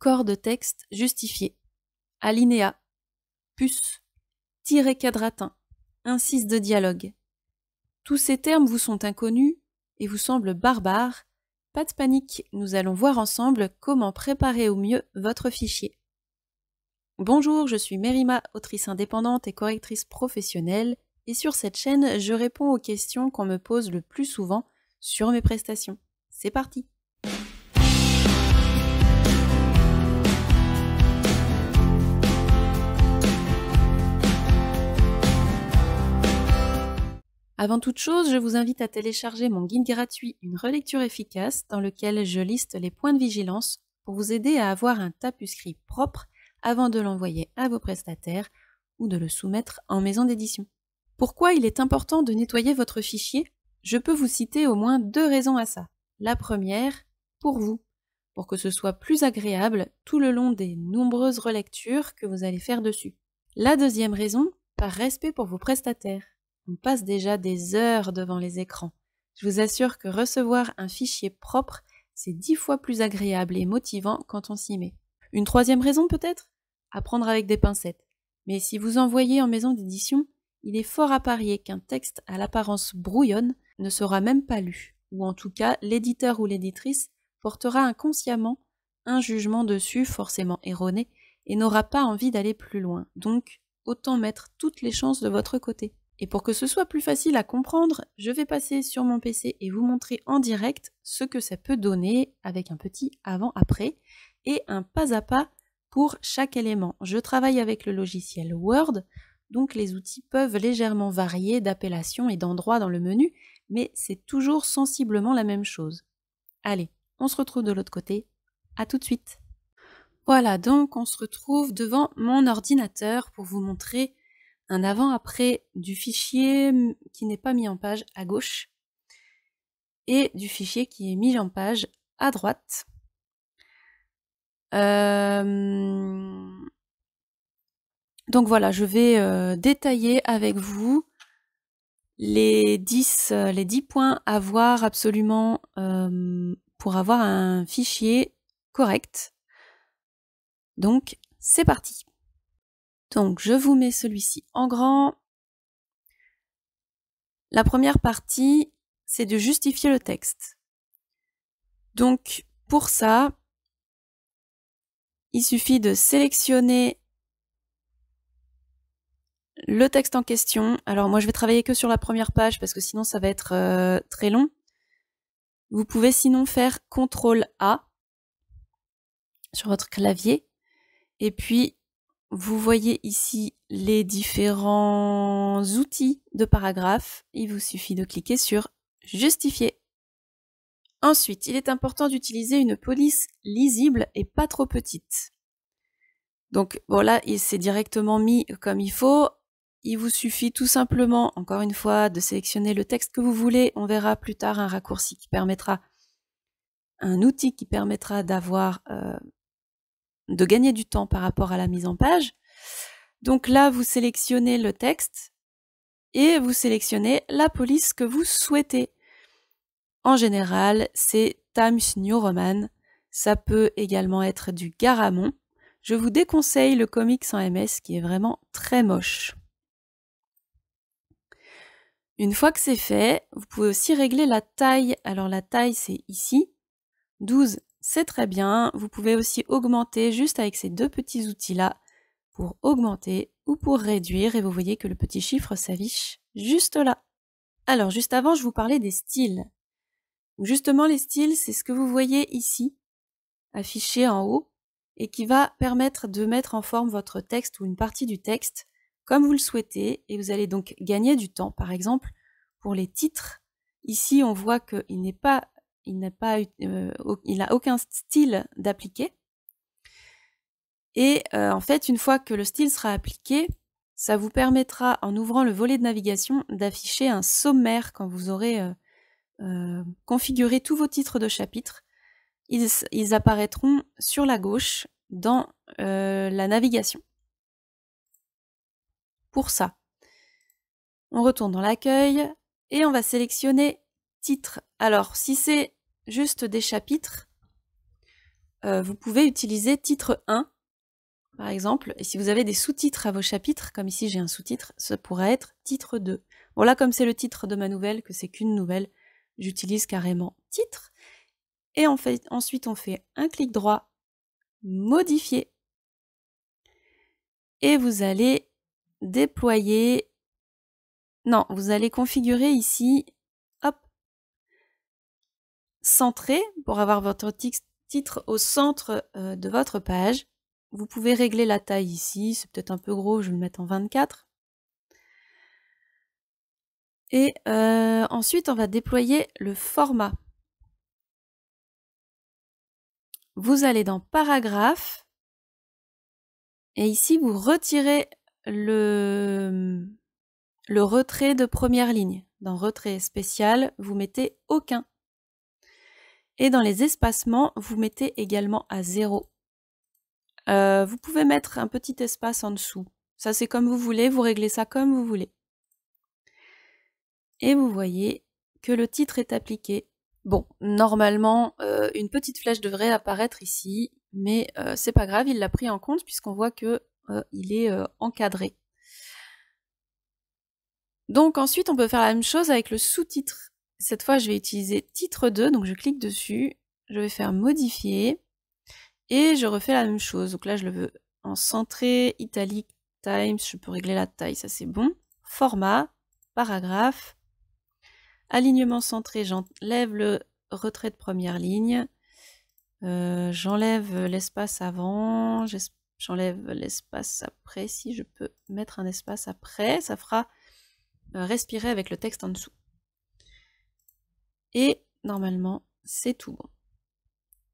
corps de texte justifié, alinéa, puce, tiret quadratin, incise de dialogue. Tous ces termes vous sont inconnus et vous semblent barbares. Pas de panique, nous allons voir ensemble comment préparer au mieux votre fichier. Bonjour, je suis Mérima, autrice indépendante et correctrice professionnelle, et sur cette chaîne, je réponds aux questions qu'on me pose le plus souvent sur mes prestations. C'est parti! Avant toute chose, je vous invite à télécharger mon guide gratuit « Une relecture efficace » dans lequel je liste les points de vigilance pour vous aider à avoir un tapuscrit propre avant de l'envoyer à vos prestataires ou de le soumettre en maison d'édition. Pourquoi il est important de nettoyer votre fichier? Je peux vous citer au moins 2 raisons à ça. La première, pour vous, pour que ce soit plus agréable tout le long des nombreuses relectures que vous allez faire dessus. La deuxième raison, par respect pour vos prestataires. On passe déjà des heures devant les écrans. Je vous assure que recevoir un fichier propre, c'est 10 fois plus agréable et motivant quand on s'y met. Une troisième raison peut-être? À prendre avec des pincettes. Mais si vous envoyez en maison d'édition, il est fort à parier qu'un texte à l'apparence brouillonne ne sera même pas lu, ou en tout cas l'éditeur ou l'éditrice portera inconsciemment un jugement dessus forcément erroné et n'aura pas envie d'aller plus loin. Donc, autant mettre toutes les chances de votre côté. Et pour que ce soit plus facile à comprendre, je vais passer sur mon PC et vous montrer en direct ce que ça peut donner avec un petit avant-après et un pas à pas pour chaque élément. Je travaille avec le logiciel Word, donc les outils peuvent légèrement varier d'appellation et d'endroit dans le menu, mais c'est toujours sensiblement la même chose. Allez, on se retrouve de l'autre côté. À tout de suite. Voilà, donc on se retrouve devant mon ordinateur pour vous montrer un avant-après du fichier qui n'est pas mis en page à gauche et du fichier qui est mis en page à droite. Donc voilà, je vais détailler avec vous les 10 points à voir absolument pour avoir un fichier correct. Donc, c'est parti. Donc, je vous mets celui-ci en grand. La première partie, c'est de justifier le texte. Donc, pour ça, il suffit de sélectionner le texte en question. Alors, moi, je vais travailler que sur la première page parce que sinon, ça va être très long. Vous pouvez sinon faire CTRL-A sur votre clavier. Et puis, vous voyez ici les différents outils de paragraphe. Il vous suffit de cliquer sur « Justifier ». Ensuite, il est important d'utiliser une police lisible et pas trop petite. Donc voilà, il s'est directement mis comme il faut. Il vous suffit tout simplement, encore une fois, de sélectionner le texte que vous voulez. On verra plus tard un raccourci qui permettra, un outil qui permettra d'avoir de gagner du temps par rapport à la mise en page. Donc là, vous sélectionnez le texte et vous sélectionnez la police que vous souhaitez. En général, c'est Times New Roman. Ça peut également être du Garamond. Je vous déconseille le Comics en MS qui est vraiment très moche. Une fois que c'est fait, vous pouvez aussi régler la taille. Alors la taille, c'est ici. 12, c'est très bien. Vous pouvez aussi augmenter juste avec ces 2 petits outils-là pour augmenter ou pour réduire. Et vous voyez que le petit chiffre s'affiche juste là. Alors, juste avant, je vous parlais des styles. Donc, justement, les styles, c'est ce que vous voyez ici, affiché en haut, et qui va permettre de mettre en forme votre texte ou une partie du texte comme vous le souhaitez. Et vous allez donc gagner du temps. Par exemple, pour les titres, ici, on voit qu'il n'a aucun style d'appliquer. Et en fait, une fois que le style sera appliqué, ça vous permettra, en ouvrant le volet de navigation, d'afficher un sommaire quand vous aurez configuré tous vos titres de chapitres. Ils apparaîtront sur la gauche dans la navigation. Pour ça, on retourne dans l'accueil et on va sélectionner titre. Alors, si c'est juste des chapitres, vous pouvez utiliser titre 1, par exemple, et si vous avez des sous-titres à vos chapitres, comme ici j'ai un sous-titre, ça pourrait être titre 2. Bon là, comme c'est le titre de ma nouvelle, que c'est qu'une nouvelle, j'utilise carrément titre. Et ensuite, on fait un clic droit, modifier. Et vous allez déployer... Non, vous allez configurer ici, hop, centrer, pour avoir votre titre au centre de votre page. Vous pouvez régler la taille ici, c'est peut-être un peu gros, je vais le mettre en 24. Et ensuite, on va déployer le format. Vous allez dans Paragraphe, et ici, vous retirez le retrait de première ligne. Dans Retrait spécial, vous mettez aucun. Et dans les espacements, vous mettez également à 0. Vous pouvez mettre un petit espace en dessous. Ça, c'est comme vous voulez, vous réglez ça comme vous voulez. Et vous voyez que le titre est appliqué. Bon, normalement, une petite flèche devrait apparaître ici, mais c'est pas grave, il l'a pris en compte puisqu'on voit que il est encadré. Donc ensuite, on peut faire la même chose avec le sous-titre. Cette fois, je vais utiliser titre 2, donc je clique dessus, je vais faire modifier, et je refais la même chose. Donc là, je le veux en centré, italique, times, je peux régler la taille, ça c'est bon. Format, paragraphe, alignement centré, j'enlève le retrait de première ligne, j'enlève l'espace avant, j'enlève l'espace après, si je peux mettre un espace après, ça fera respirer avec le texte en dessous. Et normalement, c'est tout bon.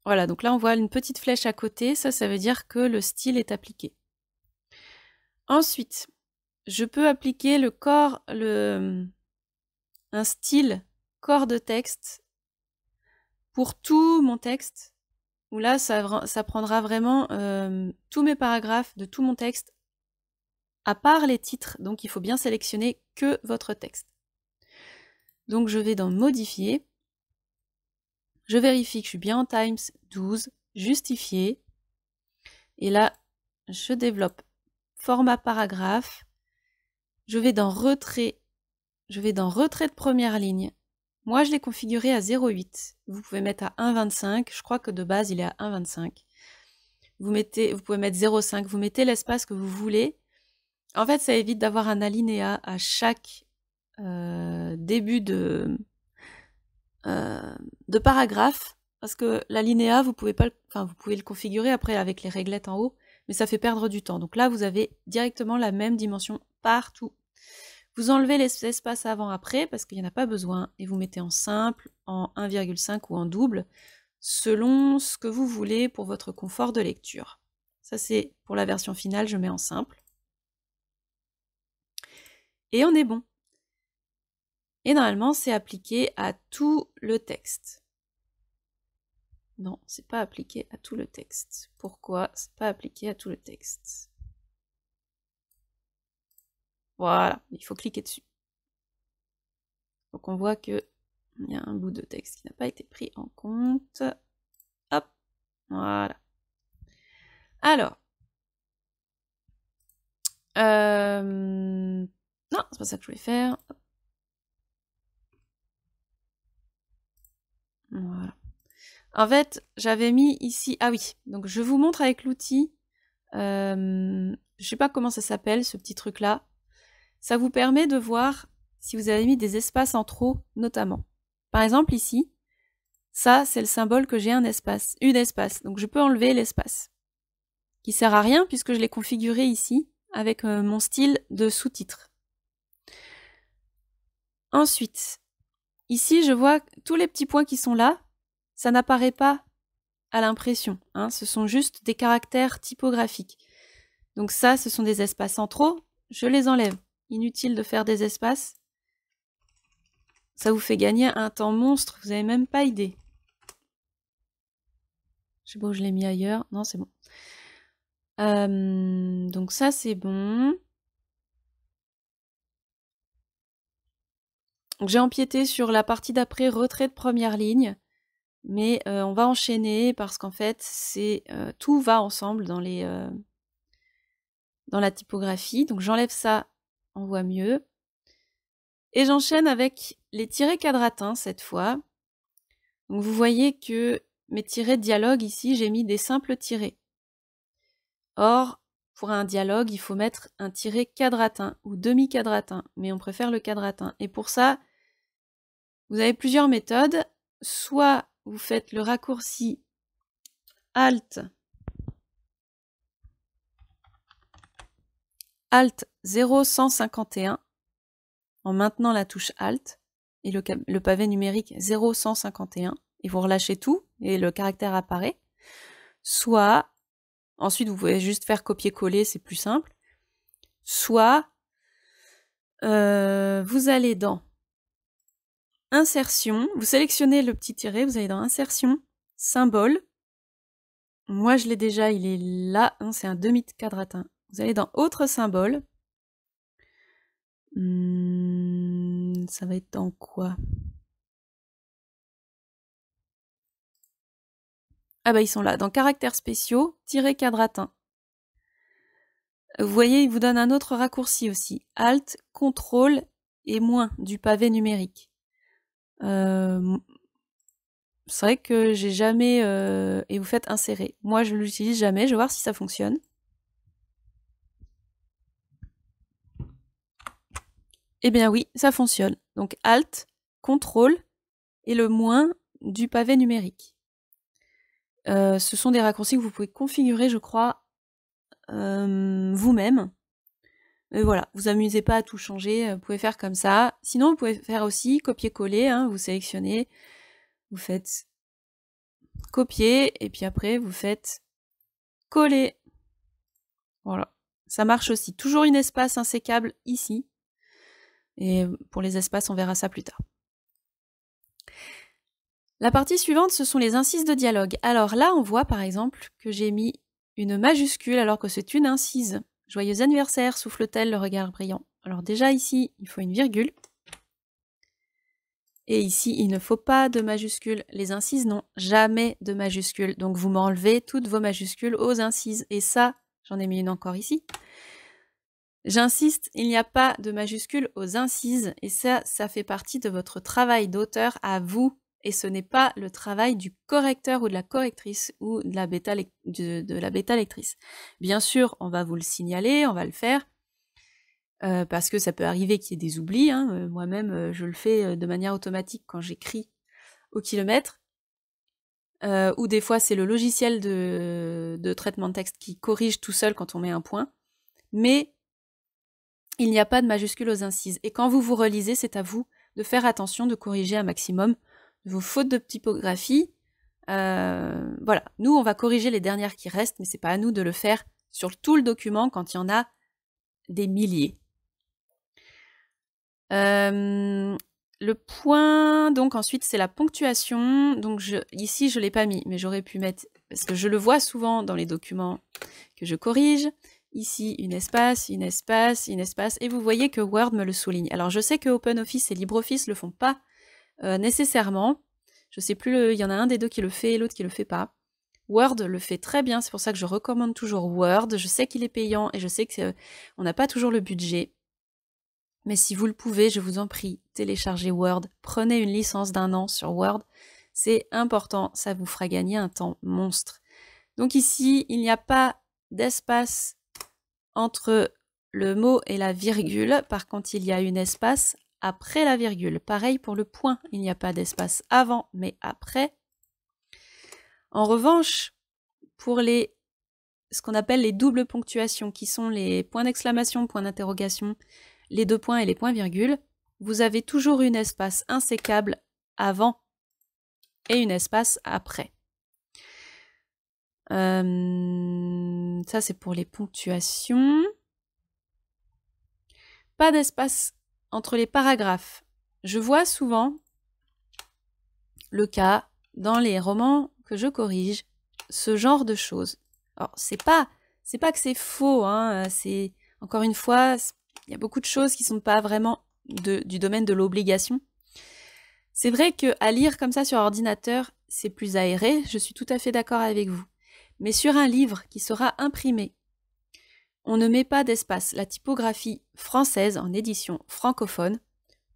Voilà, donc là on voit une petite flèche à côté, ça veut dire que le style est appliqué. Ensuite, je peux appliquer un style corps de texte pour tout mon texte, où là ça prendra vraiment tous mes paragraphes de tout mon texte, à part les titres, donc il faut bien sélectionner que votre texte. Donc je vais dans Modifier, je vérifie que je suis bien en Times 12, Justifier, et là je développe Format paragraphe, je vais dans Retrait de première ligne. Moi je l'ai configuré à 0,8, vous pouvez mettre à 1,25, je crois que de base il est à 1,25. Vous pouvez mettre 0,5, vous mettez l'espace que vous voulez. En fait, ça évite d'avoir un alinéa à chaque début de paragraphe, parce que l'alinéa, vous pouvez le configurer après avec les réglettes en haut, mais ça fait perdre du temps. Donc là, vous avez directement la même dimension partout. Vous enlevez les espaces avant-après, parce qu'il n'y en a pas besoin, et vous mettez en simple, en 1,5 ou en double, selon ce que vous voulez pour votre confort de lecture. Ça, c'est pour la version finale, je mets en simple. Et on est bon. Et normalement, c'est appliqué à tout le texte. Non, c'est pas appliqué à tout le texte. Pourquoi c'est pas appliqué à tout le texte? Voilà, il faut cliquer dessus. Donc on voit qu'il y a un bout de texte qui n'a pas été pris en compte. Hop, voilà. Alors, non, c'est pas ça que je voulais faire. Hop. Voilà. En fait, j'avais mis ici... Ah oui, donc je vous montre avec l'outil. Je sais pas comment ça s'appelle, ce petit truc-là. Ça vous permet de voir si vous avez mis des espaces en trop, notamment. Par exemple, ici, ça, c'est le symbole que j'ai un espace. Donc je peux enlever l'espace. Qui sert à rien puisque je l'ai configuré ici avec mon style de sous-titre. Ensuite, ici, je vois tous les petits points qui sont là, ça n'apparaît pas à l'impression. Hein, ce sont juste des caractères typographiques. Donc ça, ce sont des espaces en trop, je les enlève. Inutile de faire des espaces. Ça vous fait gagner un temps monstre, vous n'avez même pas idée. Je sais pas où je l'ai mis ailleurs. Non, c'est bon. Donc ça, c'est bon. J'ai empiété sur la partie d'après, retrait de première ligne. mais on va enchaîner parce qu'en fait, tout va ensemble dans la typographie. Donc j'enlève ça, on voit mieux. Et j'enchaîne avec les tirets quadratins cette fois. Donc vous voyez que mes tirets de dialogue ici, j'ai mis des simples tirets. Or, pour un dialogue, il faut mettre un tiret quadratin ou demi-quadratin, mais on préfère le quadratin. Et pour ça, vous avez plusieurs méthodes. Soit vous faites le raccourci Alt 0151 en maintenant la touche Alt et le pavé numérique 0151 et vous relâchez tout et le caractère apparaît. Soit, ensuite vous pouvez juste faire copier-coller, c'est plus simple. Soit vous allez dans Insertion, vous sélectionnez le petit tiret, vous allez dans Insertion, Symbole. Moi je l'ai déjà, il est là, hein, c'est un demi-quadratin. Vous allez dans Autre symbole. Ça va être dans quoi? Ah bah ils sont là, dans Caractères spéciaux, tiret quadratin. Vous voyez, il vous donne un autre raccourci aussi. Alt, CTRL et moins du pavé numérique. C'est vrai que j'ai jamais... et vous faites insérer. Moi, je l'utilise jamais. Je vais voir si ça fonctionne. Eh bien oui, ça fonctionne. Donc Alt, CTRL et le moins du pavé numérique. Ce sont des raccourcis que vous pouvez configurer, je crois, vous-même. Mais voilà, vous amusez pas à tout changer, vous pouvez faire comme ça. Sinon, vous pouvez faire aussi copier-coller, hein, vous sélectionnez, vous faites copier, et puis après, vous faites coller. Voilà, ça marche aussi. Toujours une espace insécable ici. Et pour les espaces, on verra ça plus tard. La partie suivante, ce sont les incises de dialogue. Alors là, on voit par exemple que j'ai mis une majuscule alors que c'est une incise. Joyeux anniversaire, souffle-t-elle le regard brillant. Alors déjà ici, il faut une virgule. Et ici, il ne faut pas de majuscule. Les incises n'ont jamais de majuscule. Donc vous m'enlevez toutes vos majuscules aux incises. Et ça, j'en ai mis une encore ici. J'insiste, il n'y a pas de majuscule aux incises. Et ça fait partie de votre travail d'auteur à vous. Et ce n'est pas le travail du correcteur ou de la correctrice ou de la bêta lectrice. Bien sûr, on va vous le signaler, on va le faire. Parce que ça peut arriver qu'il y ait des oublis. Hein. Moi-même, je le fais de manière automatique quand j'écris au kilomètre. Ou des fois, c'est le logiciel de traitement de texte qui corrige tout seul quand on met un point. Mais il n'y a pas de majuscule aux incises. Et quand vous vous relisez, c'est à vous de faire attention, de corriger un maximum vos fautes de typographie. Voilà, nous, on va corriger les dernières qui restent, mais c'est pas à nous de le faire sur tout le document quand il y en a des milliers. Le point, donc ensuite c'est la ponctuation. Donc ici je l'ai pas mis, mais j'aurais pu mettre, parce que je le vois souvent dans les documents que je corrige. Ici une espace, une espace, une espace, et vous voyez que Word me le souligne. Alors je sais que OpenOffice et LibreOffice le font pas nécessairement. Je sais plus, il y en a un des deux qui le fait et l'autre qui le fait pas. Word le fait très bien, c'est pour ça que je recommande toujours Word. Je sais qu'il est payant et je sais qu'on n'a pas toujours le budget. Mais si vous le pouvez, je vous en prie, téléchargez Word, prenez une licence d'1 an sur Word, c'est important, ça vous fera gagner un temps monstre. Donc ici, il n'y a pas d'espace entre le mot et la virgule, par contre il y a une espace après la virgule. Pareil pour le point, il n'y a pas d'espace avant, mais après. En revanche, pour ce qu'on appelle les doubles ponctuations, qui sont les points d'exclamation, points d'interrogation, les deux points et les points-virgules, vous avez toujours une espace insécable avant et une espace après. Ça, c'est pour les ponctuations. Pas d'espace entre les paragraphes. Je vois souvent le cas dans les romans que je corrige, ce genre de choses. Alors, c'est pas que c'est faux, hein, c'est, encore une fois, il y a beaucoup de choses qui ne sont pas vraiment du domaine de l'obligation. C'est vrai qu'à lire comme ça sur ordinateur, c'est plus aéré, je suis tout à fait d'accord avec vous. Mais sur un livre qui sera imprimé, on ne met pas d'espace. La typographie française en édition francophone,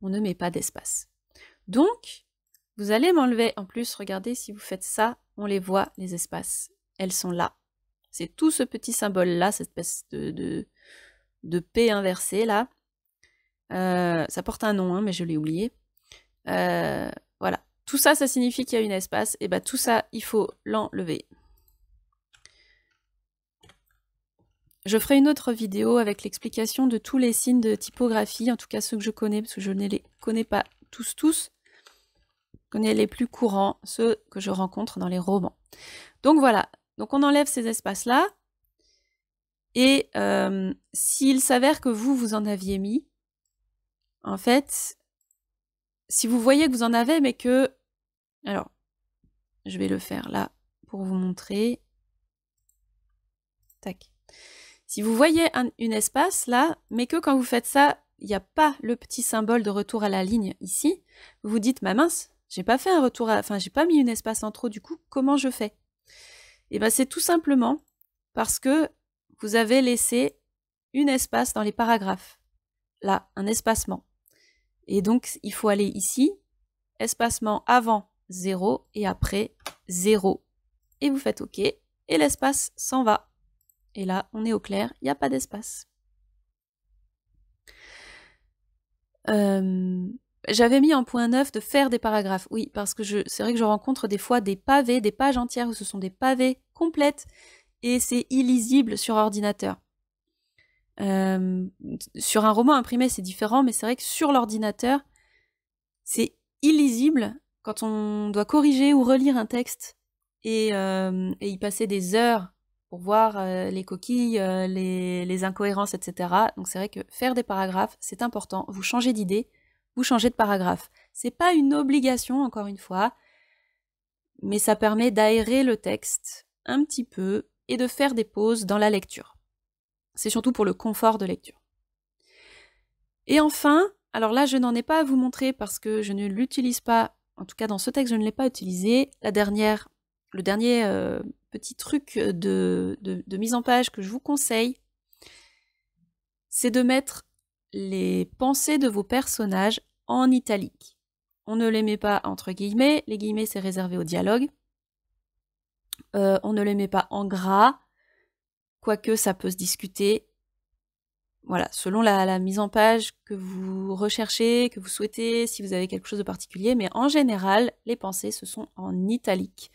on ne met pas d'espace. Donc, vous allez m'enlever, en plus, regardez, si vous faites ça, on les voit, les espaces. Elles sont là. C'est tout ce petit symbole-là, cette espèce de P inversé, là. Ça porte un nom, hein, mais je l'ai oublié. Voilà. Tout ça, ça signifie qu'il y a une espace. Et bien, tout ça, il faut l'enlever. Je ferai une autre vidéo avec l'explication de tous les signes de typographie, en tout cas ceux que je connais, parce que je ne les connais pas tous. Je connais les plus courants, ceux que je rencontre dans les romans. Donc voilà, donc on enlève ces espaces-là. Et s'il s'avère que vous en aviez mis, en fait, si vous voyez que vous en avez, mais que... Alors, je vais le faire là pour vous montrer. Tac. Si vous voyez une espace là, mais que quand vous faites ça, il n'y a pas le petit symbole de retour à la ligne ici, vous vous dites, ma mince, j'ai pas fait un retour à... Enfin, j'ai pas mis une espace en trop, du coup, comment je fais? Et bien, c'est tout simplement parce que vous avez laissé une espace dans les paragraphes. Là, un espacement. Et donc, il faut aller ici, espacement avant 0 et après 0. Et vous faites OK, et l'espace s'en va. Et là, on est au clair, il n'y a pas d'espace. J'avais mis en point 9 de faire des paragraphes. Oui, parce que c'est vrai que je rencontre des fois des pavés, des pages entières où ce sont des pavés complètes et c'est illisible sur ordinateur. Sur un roman imprimé, c'est différent, mais c'est vrai que sur l'ordinateur, c'est illisible quand on doit corriger ou relire un texte et y passer des heures pour voir les coquilles, les incohérences, etc. Donc c'est vrai que faire des paragraphes, c'est important. Vous changez d'idée, vous changez de paragraphe. C'est pas une obligation, encore une fois, mais ça permet d'aérer le texte un petit peu et de faire des pauses dans la lecture. C'est surtout pour le confort de lecture. Et enfin, alors là, je n'en ai pas à vous montrer parce que je ne l'utilise pas, en tout cas dans ce texte, je ne l'ai pas utilisé. Le dernier petit truc de mise en page que je vous conseille, c'est de mettre les pensées de vos personnages en italique. On ne les met pas entre guillemets, les guillemets c'est réservé au dialogue. On ne les met pas en gras, quoique ça peut se discuter. Voilà, selon la mise en page que vous recherchez, que vous souhaitez, si vous avez quelque chose de particulier, mais en général, les pensées, ce sont en italique.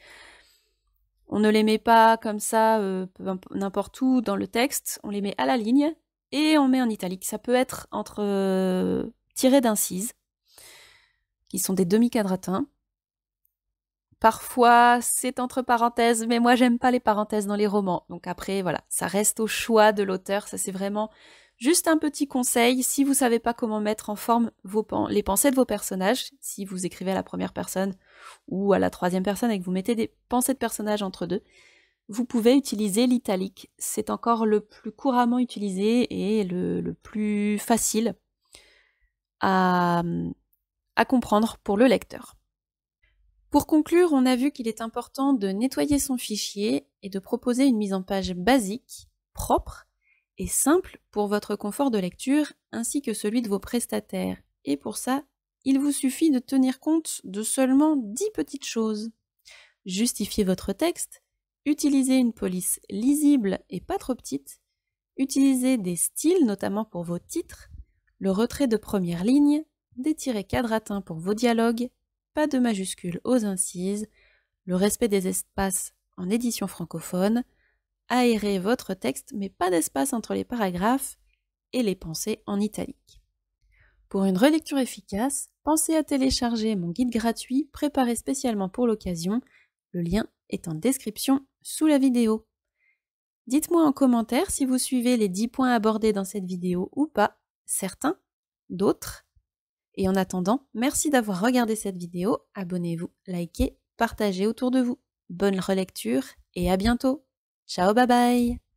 On ne les met pas comme ça n'importe où dans le texte, on les met à la ligne et on met en italique. Ça peut être entre tirés d'incises, qui sont des demi-quadratins. Parfois, c'est entre parenthèses, mais moi, j'aime pas les parenthèses dans les romans. Donc après, voilà, ça reste au choix de l'auteur. Ça, c'est vraiment juste un petit conseil. Si vous savez pas comment mettre en forme les pensées de vos personnages, si vous écrivez à la première personne ou à la troisième personne et que vous mettez des pensées de personnages entre deux, vous pouvez utiliser l'italique. C'est encore le plus couramment utilisé et le plus facile à comprendre pour le lecteur. Pour conclure, on a vu qu'il est important de nettoyer son fichier et de proposer une mise en page basique, propre et simple pour votre confort de lecture ainsi que celui de vos prestataires. Et pour ça, il vous suffit de tenir compte de seulement 10 petites choses. Justifiez votre texte, utilisez une police lisible et pas trop petite, utilisez des styles notamment pour vos titres, le retrait de première ligne, des tirets quadratins pour vos dialogues, pas de majuscules aux incises, le respect des espaces en édition francophone, aérez votre texte mais pas d'espace entre les paragraphes et les pensées en italique. Pour une relecture efficace, pensez à télécharger mon guide gratuit préparé spécialement pour l'occasion. Le lien est en description sous la vidéo. Dites-moi en commentaire si vous suivez les 10 points abordés dans cette vidéo ou pas, certains, d'autres. Et en attendant, merci d'avoir regardé cette vidéo, abonnez-vous, likez, partagez autour de vous. Bonne relecture et à bientôt. Ciao, bye bye.